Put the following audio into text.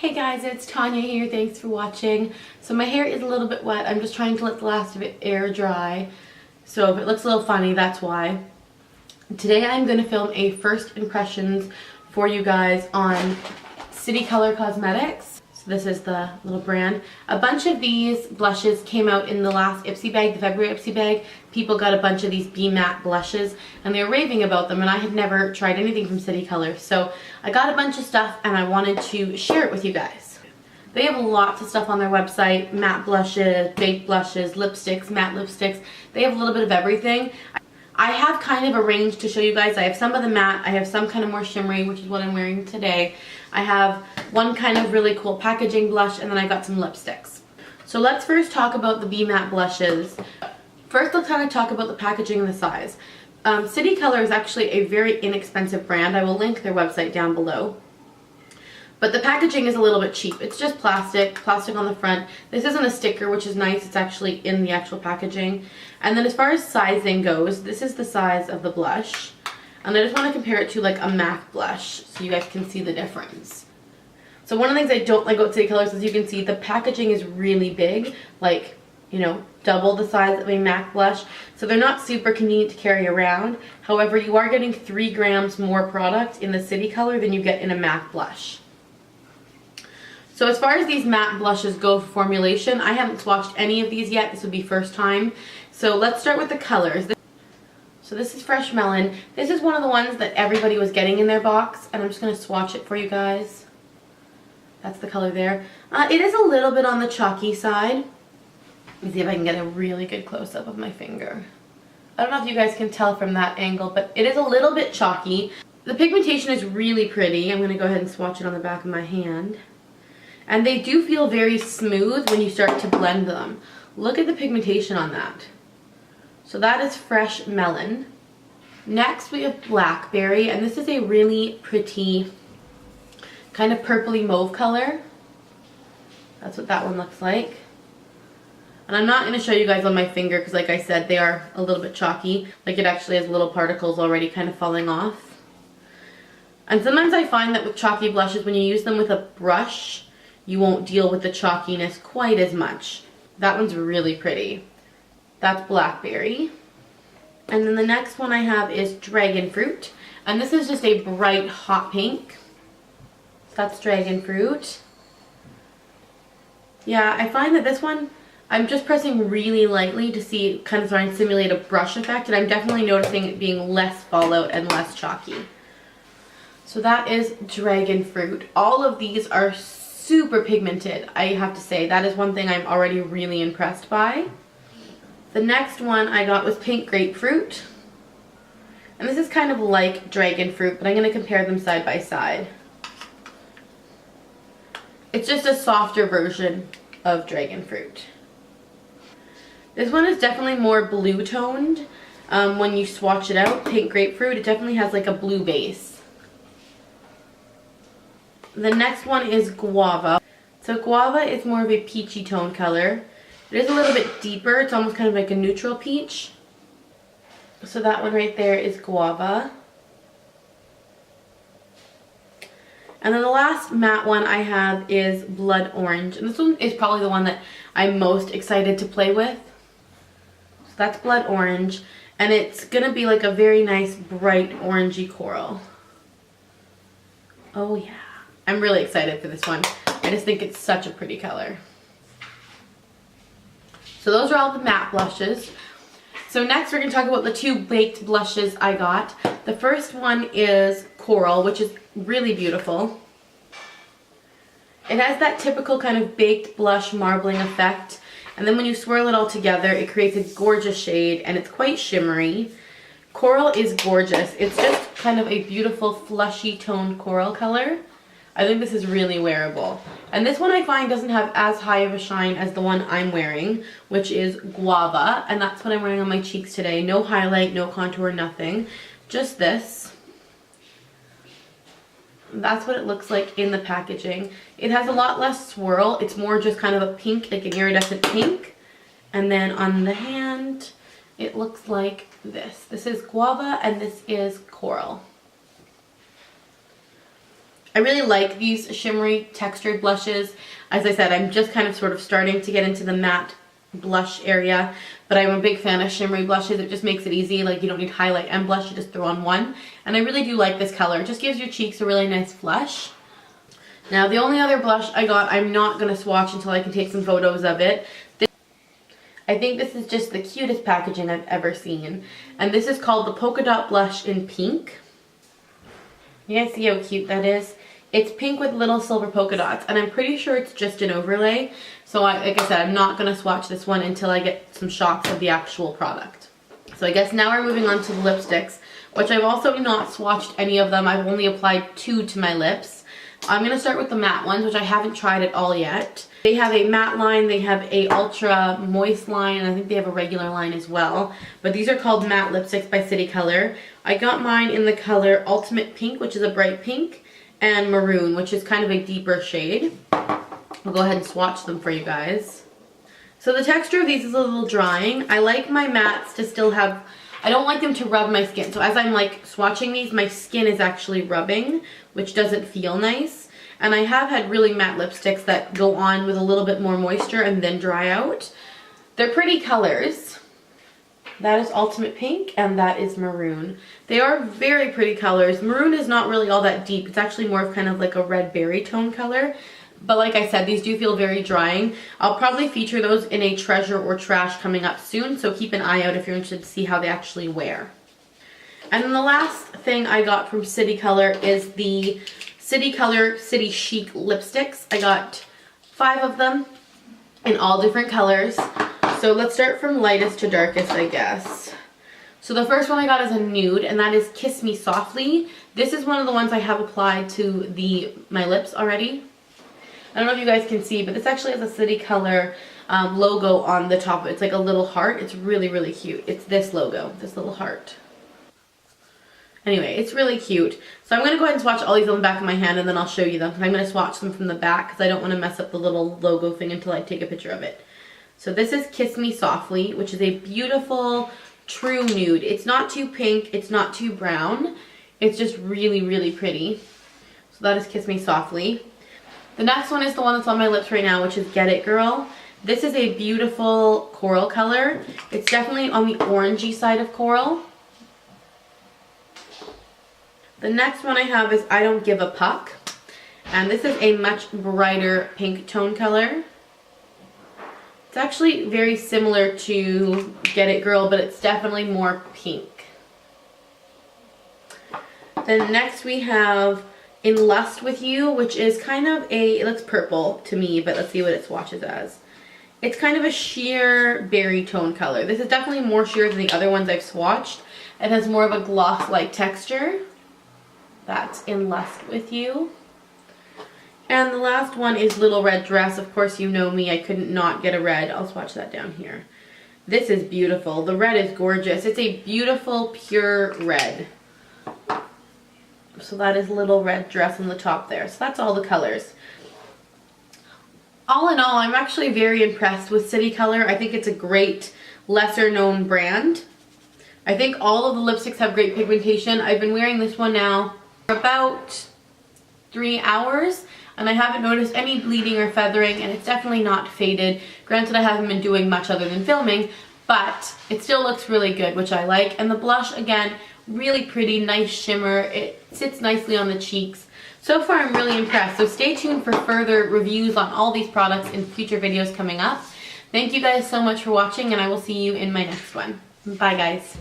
Hey guys, it's Tanya here. Thanks for watching. So my hair is a little bit wet. I'm just trying to let the last of it air dry. So if it looks a little funny, that's why. Today I'm going to film a first impressions for you guys on City Color Cosmetics. So this is the little brand. A bunch of these blushes came out in the last IPSY bag, the February IPSY bag. People got a bunch of these Be Matte blushes and they were raving about them, and I had never tried anything from City Color. So I got a bunch of stuff and I wanted to share it with you guys. They have lots of stuff on their website: matte blushes, baked blushes, lipsticks, matte lipsticks. They have a little bit of everything. I have kind of a range to show you guys. I have some of the matte, I have some kind of more shimmery, which is what I'm wearing today. I have one kind of really cool packaging blush, and then I got some lipsticks. So let's first talk about the Be Matte blushes. First, let's kind of talk about the packaging and the size. City Color is actually a very inexpensive brand. I will link their website down below. But the packaging is a little bit cheap. It's just plastic on the front. This isn't a sticker, which is nice. It's actually in the actual packaging. And then as far as sizing goes, this is the size of the blush. And I just want to compare it to like a MAC blush so you guys can see the difference. So one of the things I don't like about City Color is, as you can see, the packaging is really big, like, you know, double the size of a MAC blush. So they're not super convenient to carry around. However, you are getting 3 grams more product in the City Color than you get in a MAC blush. So as far as these matte blushes go for formulation, I haven't swatched any of these yet. This would be first time. So let's start with the colors. So this is Fresh Melon. This is one of the ones that everybody was getting in their box, and I'm just going to swatch it for you guys. That's the color there. It is a little bit on the chalky side. Let me see if I can get a really good close-up of my finger. I don't know if you guys can tell from that angle, but it is a little bit chalky. The pigmentation is really pretty. I'm going to go ahead and swatch it on the back of my hand. And they do feel very smooth when you start to blend them. Look at the pigmentation on that. So that is Fresh Melon. Next we have Blackberry, and this is a really pretty kind of purpley mauve color. That's what that one looks like. And I'm not going to show you guys on my finger because, like I said, they are a little bit chalky. Like, it actually has little particles already kind of falling off. And sometimes I find that with chalky blushes, when you use them with a brush, you won't deal with the chalkiness quite as much. That one's really pretty. That's Blackberry. And then the next one I have is Dragon Fruit. And this is just a bright hot pink. That's Dragon Fruit. Yeah, I find that this one, I'm just pressing really lightly to see it kind of trying to simulate a brush effect. And I'm definitely noticing it being less fallout and less chalky. So that is Dragon Fruit. All of these are super pigmented, I have to say. That is one thing I'm already really impressed by. The next one I got was Pink Grapefruit. And this is kind of like Dragon Fruit, but I'm going to compare them side by side. It's just a softer version of Dragon Fruit. This one is definitely more blue toned. When you swatch it out, Pink Grapefruit, it definitely has like a blue base. The next one is Guava. So Guava is more of a peachy tone color. It is a little bit deeper. It's almost kind of like a neutral peach. So that one right there is Guava. And then the last matte one I have is Blood Orange. And this one is probably the one that I'm most excited to play with. So that's Blood Orange. And it's going to be like a very nice bright orangey coral. Oh yeah. I'm really excited for this one. I just think it's such a pretty color. So those are all the matte blushes. So next we're going to talk about the 2 baked blushes I got. The first one is Coral, which is really beautiful. It has that typical kind of baked blush marbling effect. And then when you swirl it all together, it creates a gorgeous shade, and it's quite shimmery. Coral is gorgeous. It's just kind of a beautiful fleshy toned coral color. I think this is really wearable. And this one I find doesn't have as high of a shine as the one I'm wearing, which is Guava. And that's what I'm wearing on my cheeks today. No highlight, no contour, nothing. Just this. That's what it looks like in the packaging. It has a lot less swirl. It's more just kind of a pink, like an iridescent pink. And then on the hand, it looks like this. This is Guava and this is Coral. I really like these shimmery textured blushes. As I said, I'm just kind of sort of starting to get into the matte blush area, but I'm a big fan of shimmery blushes. It just makes it easy. Like, you don't need highlight and blush, you just throw on one. And I really do like this color. It just gives your cheeks a really nice flush. Now, the only other blush I got, I'm not going to swatch until I can take some photos of it. I think this is just the cutest packaging I've ever seen. And this is called the Polka Dot Blush in Pink. You guys see how cute that is? It's pink with little silver polka dots, and I'm pretty sure it's just an overlay. So like I said, I'm not going to swatch this one until I get some shots of the actual product. So I guess now we're moving on to the lipsticks, which I've also not swatched any of them. I've only applied 2 to my lips. I'm going to start with the matte ones, which I haven't tried at all yet. They have a matte line, they have a ultra moist line, and I think they have a regular line as well. But these are called matte lipsticks by City Color. I got mine in the color Ultimate Pink, which is a bright pink, and Maroon, which is kind of a deeper shade. I'll go ahead and swatch them for you guys. So the texture of these is a little drying. I like my mattes to still have, I don't like them to rub my skin. So as I'm like swatching these, my skin is actually rubbing, which doesn't feel nice. And I have had really matte lipsticks that go on with a little bit more moisture and then dry out. They're pretty colors. That is Ultimate Pink and that is Maroon. They are very pretty colors. Maroon is not really all that deep. It's actually more of kind of like a red berry tone color. But like I said, these do feel very drying. I'll probably feature those in a treasure or trash coming up soon, so keep an eye out if you're interested to see how they actually wear. And then the last thing I got from City Color is the City Color City Chic lipsticks. I got 5 of them in all different colors. So let's start from lightest to darkest, I guess. So the first one I got is a nude, and that is Kiss Me Softly. This is one of the ones I have applied to my lips already. I don't know if you guys can see, but this actually has a City Color logo on the top of it. It's like a little heart. It's really, really cute. It's this logo, this little heart. Anyway, it's really cute. So I'm going to go ahead and swatch all these on the back of my hand, and then I'll show you them. I'm going to swatch them from the back because I don't want to mess up the little logo thing until I take a picture of it. So this is Kiss Me Softly, which is a beautiful, true nude. It's not too pink, it's not too brown. It's just really, really pretty. So that is Kiss Me Softly. The next one is the one that's on my lips right now, which is Get It Girl. This is a beautiful coral color. It's definitely on the orangey side of coral. The next one I have is I Don't Give a Puck. And this is a much brighter pink tone color. It's actually very similar to Get It Girl, but it's definitely more pink. Then next we have In Lust With You, which is kind of it looks purple to me, but let's see what it swatches as. It's kind of a sheer berry tone color. This is definitely more sheer than the other ones I've swatched. It has more of a gloss-like texture. That's In Lust With You. And the last one is Little Red Dress. Of course, you know me, I couldn't not get a red. I'll swatch that down here. This is beautiful. The red is gorgeous. It's a beautiful, pure red. So that is Little Red Dress on the top there. So that's all the colors. All in all, I'm actually very impressed with City Color. I think it's a great, lesser known brand. I think all of the lipsticks have great pigmentation. I've been wearing this one now for about 3 hours. And I haven't noticed any bleeding or feathering, and it's definitely not faded. Granted, I haven't been doing much other than filming, but it still looks really good, which I like. And the blush, again, really pretty, nice shimmer. It sits nicely on the cheeks. So far, I'm really impressed. So stay tuned for further reviews on all these products in future videos coming up. Thank you guys so much for watching, and I will see you in my next one. Bye, guys.